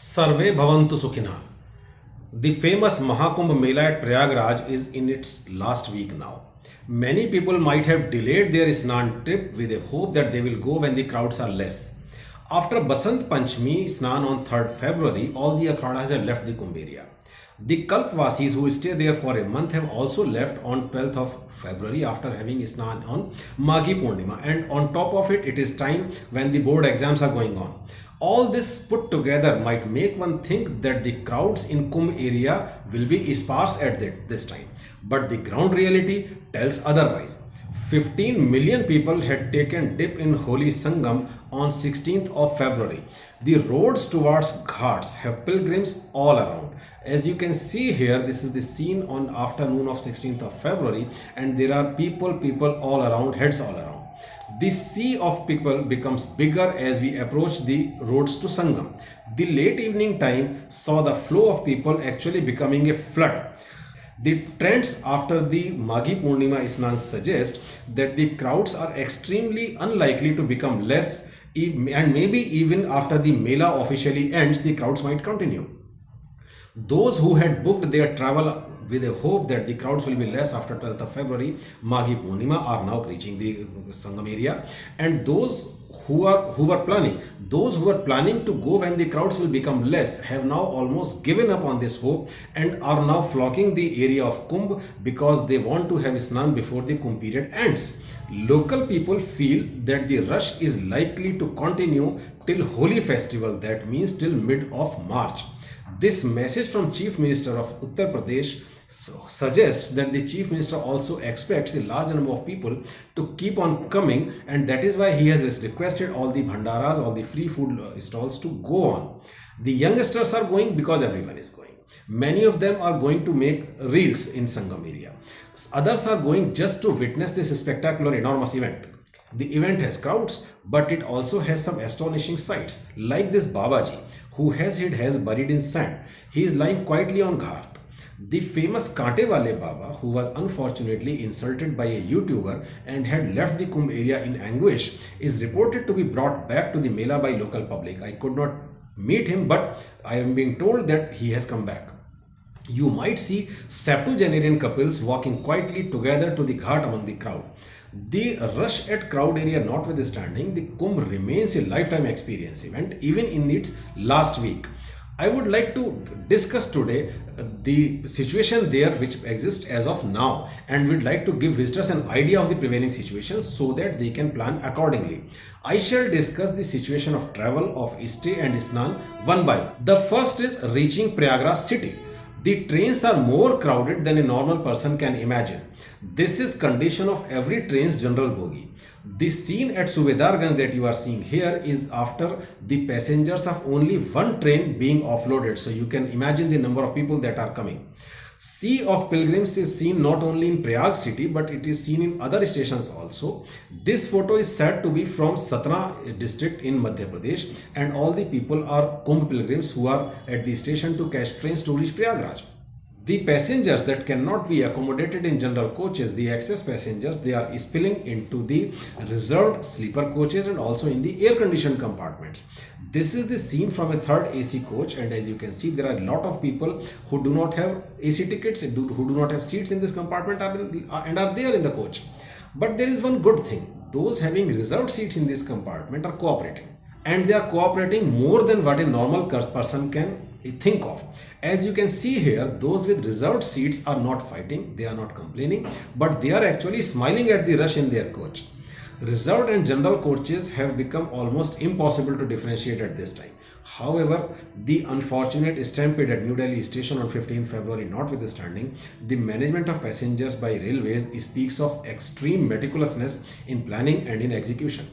Sarve Bhavantu Sukhina. The famous Mahakumbh Mela at Prayagraj is in its last week now. Many people might have delayed their Snan trip with a hope that they will go when the crowds are less. After Basant Panchami Snan on 3rd February, all the akhadas have left the Kumbh area. The Kalpvasis who stay there for a month have also left on 12th of February after having Snan on Maghi Purnima, and on top of it, it is time when the board exams are going on. All this put together might make one think that the crowds in Kumbh area will be sparse at this time, but the ground reality tells otherwise. 15 million people had taken dip in Holy Sangam on 16th of February. The roads towards ghats have pilgrims all around. As you can see here, this is the scene on afternoon of 16th of February, and there are people all around, heads all around. This sea of people becomes bigger as we approach the roads to Sangam. The late evening time saw the flow of people actually becoming a flood. The trends after the Maghi Purnima Isnan suggest that the crowds are extremely unlikely to become less, and maybe even after the Mela officially ends, the crowds might continue. Those who had booked their travel with a hope that the crowds will be less after 12th of February, Maghi Purnima, are now reaching the Sangam area, and those who were planning to go when the crowds will become less have now almost given up on this hope and are now flocking the area of Kumbh because they want to have Snan before the Kumbh period ends. Local people feel that the rush is likely to continue till Holi festival, that means till mid of March. This message from Chief Minister of Uttar Pradesh suggests that the Chief Minister also expects a large number of people to keep on coming, and that is why he has requested all the bhandaras, all the free food stalls to go on. The youngsters are going because everyone is going. Many of them are going to make reels in Sangam area. Others are going just to witness this spectacular, enormous event. The event has crowds, but it also has some astonishing sights, like this Babaji, who has his head buried in sand. He is lying quietly on ghat. The famous Kaante Wale Baba, who was unfortunately insulted by a YouTuber and had left the Kumbh area in anguish, is reported to be brought back to the Mela by local public. I could not meet him, but I am being told that he has come back. You might see septuagenarian couples walking quietly together to the ghat among the crowd. The rush at crowd area notwithstanding, the Kumbh remains a lifetime experience event even in its last week. I would like to discuss today the situation there which exists as of now, and would like to give visitors an idea of the prevailing situation so that they can plan accordingly. I shall discuss the situation of travel, of stay and Snan one by one. The first is reaching Prayagraj city. The trains are more crowded than a normal person can imagine. This is condition of every train's general bogie. The scene at Subedarganj that you are seeing here is after the passengers of only one train being offloaded. So you can imagine the number of people that are coming. Sea of pilgrims is seen not only in Prayag city, but it is seen in other stations also. This photo is said to be from Satna district in Madhya Pradesh, and all the people are Kumbh pilgrims who are at the station to catch trains to reach Prayagraj. The passengers that cannot be accommodated in general coaches, the excess passengers, they are spilling into the reserved sleeper coaches and also in the air-conditioned compartments. This is the scene from a third AC coach, and as you can see, there are a lot of people who do not have AC tickets, who do not have seats in this compartment and are there in the coach. But there is one good thing. Those having reserved seats in this compartment are cooperating. And they are cooperating more than what a normal person can think of. As you can see here, those with reserved seats are not fighting, they are not complaining, but they are actually smiling at the rush in their coach. Reserved and general coaches have become almost impossible to differentiate at this time. However, the unfortunate stampede at New Delhi station on 15th February notwithstanding, the management of passengers by railways speaks of extreme meticulousness in planning and in execution.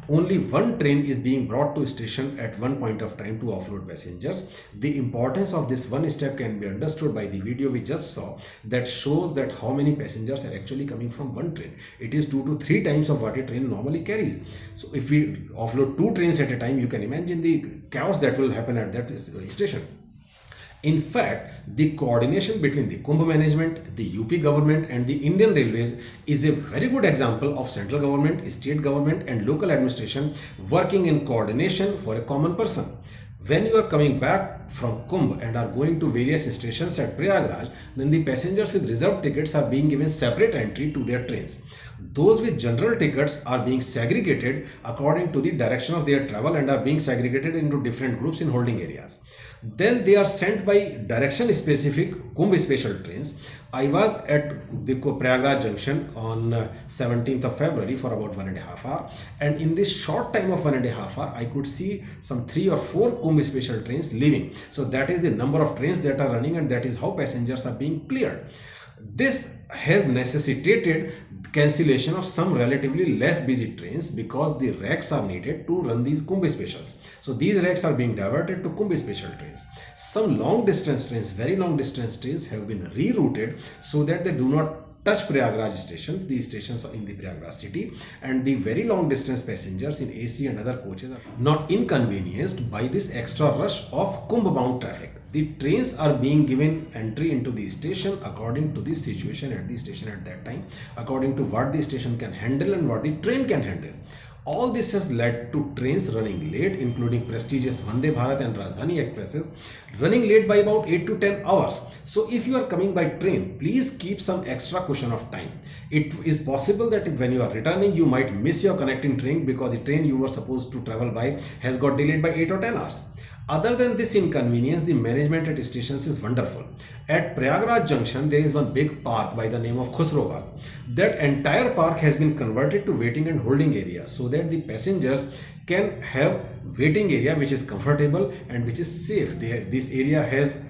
Only one train is being brought to station at one point of time to offload passengers. The importance of this one step can be understood by the video we just saw that shows that how many passengers are actually coming from one train. It is 2 to 3 times of what a train normally carries. So if we offload 2 trains at a time, you can imagine the chaos that will happen at that station. In fact, the coordination between the Kumbh management, the UP government and the Indian Railways is a very good example of central government, state government and local administration working in coordination for a common person. When you are coming back from Kumbh and are going to various stations at Prayagraj, then the passengers with reserved tickets are being given separate entry to their trains. Those with general tickets are being segregated according to the direction of their travel and are being segregated into different groups in holding areas. Then they are sent by direction specific Kumbh special trains. I was at the Prayagraj junction on 17th of February for about 1.5 hours, and in this short time of 1.5 hours I could see some 3 or 4 Kumbh special trains leaving. So that is the number of trains that are running, and that is how passengers are being cleared. This has necessitated cancellation of some relatively less busy trains because the racks are needed to run these Kumbh specials. So these racks are being diverted to Kumbh special trains. Some long distance trains, very long distance trains, have been rerouted so that they do not touch Prayagraj station, the stations in the Prayagraj city, and the very long distance passengers in AC and other coaches are not inconvenienced by this extra rush of Kumbh bound traffic. The trains are being given entry into the station according to the situation at the station at that time, according to what the station can handle and what the train can handle. All this has led to trains running late, including prestigious Vande Bharat and Rajdhani Expresses, running late by about 8 to 10 hours. So if you are coming by train, please keep some extra cushion of time. It is possible that when you are returning, you might miss your connecting train because the train you were supposed to travel by has got delayed by 8 or 10 hours. Other than this inconvenience, the management at stations is wonderful. At Prayagraj Junction, there is one big park by the name of Khusro Bagh. That entire park has been converted to waiting and holding area so that the passengers can have waiting area which is comfortable and which is safe. This area has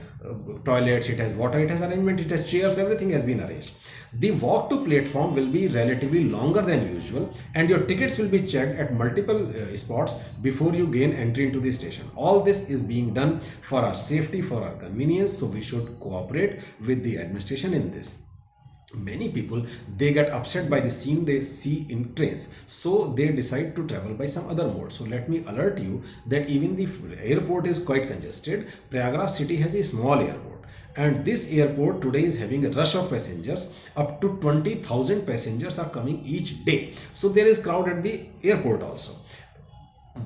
toilets, it has water, it has arrangement, it has chairs, everything has been arranged. The walk to platform will be relatively longer than usual, and your tickets will be checked at multiple spots before you gain entry into the station. All this is being done for our safety, for our convenience, so we should cooperate with the administration in this. Many people, they get upset by the scene they see in trains, so they decide to travel by some other mode. So let me alert you that even the airport is quite congested. Prayagraj city has a small airport, and this airport today is having a rush of passengers. Up to 20,000 passengers are coming each day, so there is crowd at the airport also.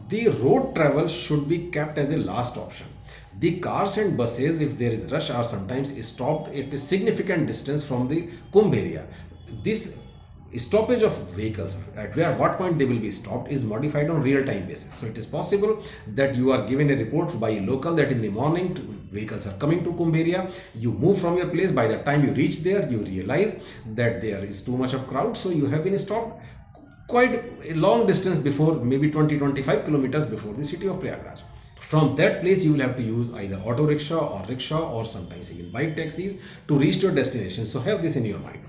The road travel should be kept as a last option. The cars and buses, if there is rush, are sometimes stopped at a significant distance from the Kumbh area. This stoppage of vehicles, at what point they will be stopped, is modified on real-time basis. So it is possible that you are given a report by a local that in the morning vehicles are coming to Kumbh area. You move from your place. By the time you reach there, you realize that there is too much of crowd, so you have been stopped quite a long distance before, maybe 20-25 kilometers before the city of Prayagraj. From that place, you will have to use either auto rickshaw or sometimes even bike taxis to reach your destination. So have this in your mind.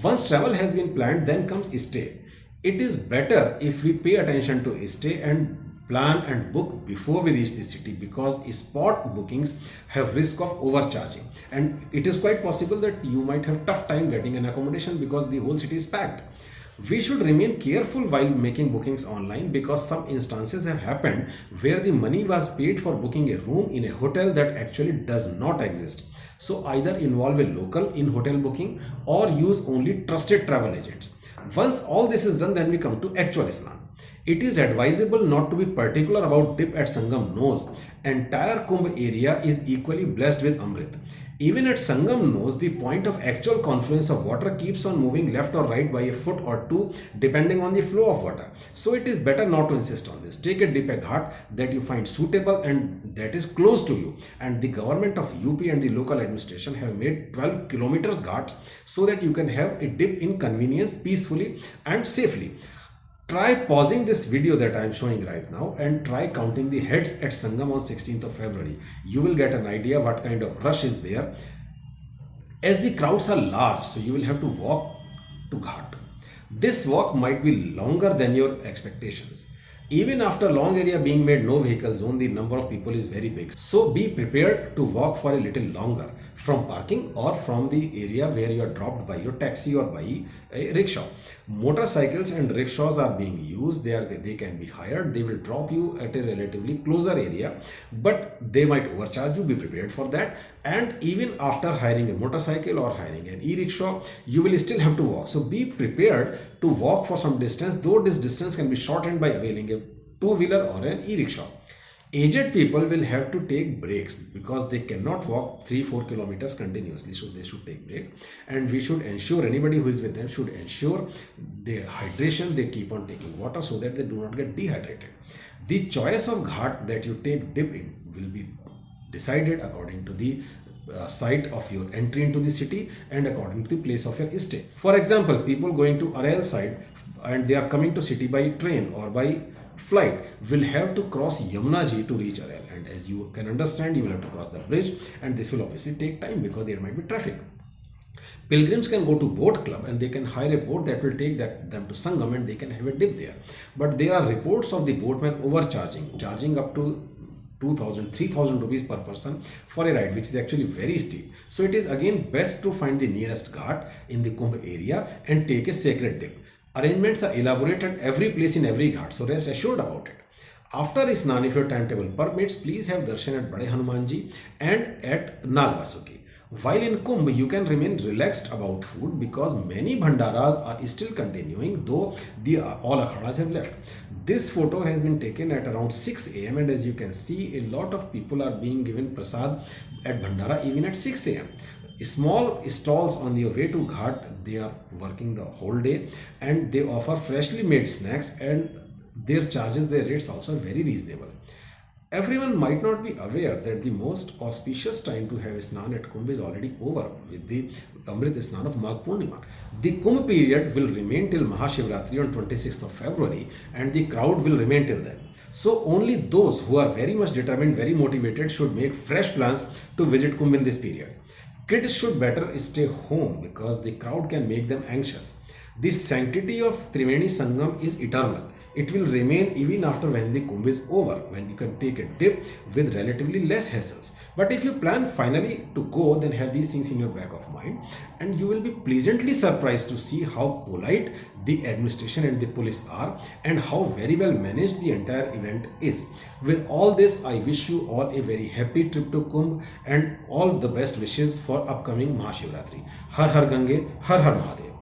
Once travel has been planned, then comes stay. It is better if we pay attention to stay and plan and book before we reach the city, because spot bookings have risk of overcharging, and it is quite possible that you might have tough time getting an accommodation because the whole city is packed. We should remain careful while making bookings online, because some instances have happened where the money was paid for booking a room in a hotel that actually does not exist. So either involve a local in hotel booking or use only trusted travel agents. Once all this is done, then we come to actual Islam. It is advisable not to be particular about dip at Sangam nose. Entire Kumbh area is equally blessed with Amrit. Even at Sangam nose, the point of actual confluence of water keeps on moving left or right by a foot or two depending on the flow of water. So it is better not to insist on this. Take a dip at ghat that you find suitable and that is close to you. And the government of UP and the local administration have made 12 kilometers ghats so that you can have a dip in convenience, peacefully and safely. Try pausing this video that I am showing right now and try counting the heads at Sangam on 16th of February. You will get an idea what kind of rush is there. As the crowds are large, so you will have to walk to Ghat. This walk might be longer than your expectations. Even after long area being made no vehicle zone, the number of people is very big. So be prepared to walk for a little longer from parking or from the area where you are dropped by your taxi or by a rickshaw. Motorcycles and rickshaws are being used. They can be hired. They will drop you at a relatively closer area, but they might overcharge you. Be prepared for that. And even after hiring a motorcycle or hiring an e-rickshaw, you will still have to walk. So be prepared to walk for some distance, though this distance can be shortened by availing a two-wheeler or an e-rickshaw. Aged people will have to take breaks because they cannot walk 3-4 kilometers continuously, so they should take break. And we should ensure, anybody who is with them should ensure their hydration, they keep on taking water so that they do not get dehydrated. The choice of ghat that you take dip in will be decided according to the site of your entry into the city and according to the place of your stay. For example, people going to Arail side and they are coming to city by train or by flight will have to cross Yamuna Ji to reach Arail, and as you can understand, you will have to cross the bridge, and this will obviously take time because there might be traffic. Pilgrims can go to boat club and they can hire a boat that will take them to Sangam and they can have a dip there. But there are reports of the boatmen overcharging, charging up to 2000 3000 rupees per person for a ride, which is actually very steep. So it is again best to find the nearest ghat in the Kumbh area and take a sacred dip. Arrangements are elaborated at every place in every ghat, so rest assured about it. After Isnan, if your timetable permits, please have darshan at Bade Hanumanji and at Nagvasuki. While in Kumbh, you can remain relaxed about food because many bhandaras are still continuing, though all akhadas have left. This photo has been taken at around 6 a.m. and as you can see, a lot of people are being given prasad at bhandara even at 6 a.m. Small stalls on your way to ghat, they are working the whole day and they offer freshly made snacks, and their rates also are very reasonable. Everyone might not be aware that the most auspicious time to have Snan at Kumbh is already over with the Amrit Snan of Magh Purnima. The Kumbh period will remain till Mahashivratri on 26th of February and the crowd will remain till then. So only those who are very much determined, very motivated should make fresh plans to visit Kumbh in this period. Kids should better stay home because the crowd can make them anxious. The sanctity of Triveni Sangam is eternal. It will remain even after when the Kumbh is over, when you can take a dip with relatively less hassles. But if you plan finally to go, then have these things in your back of mind and you will be pleasantly surprised to see how polite the administration and the police are and how very well managed the entire event is. With all this, I wish you all a very happy trip to Kumbh and all the best wishes for upcoming Mahashivratri. Har Har Gange, Har Har Mahadev.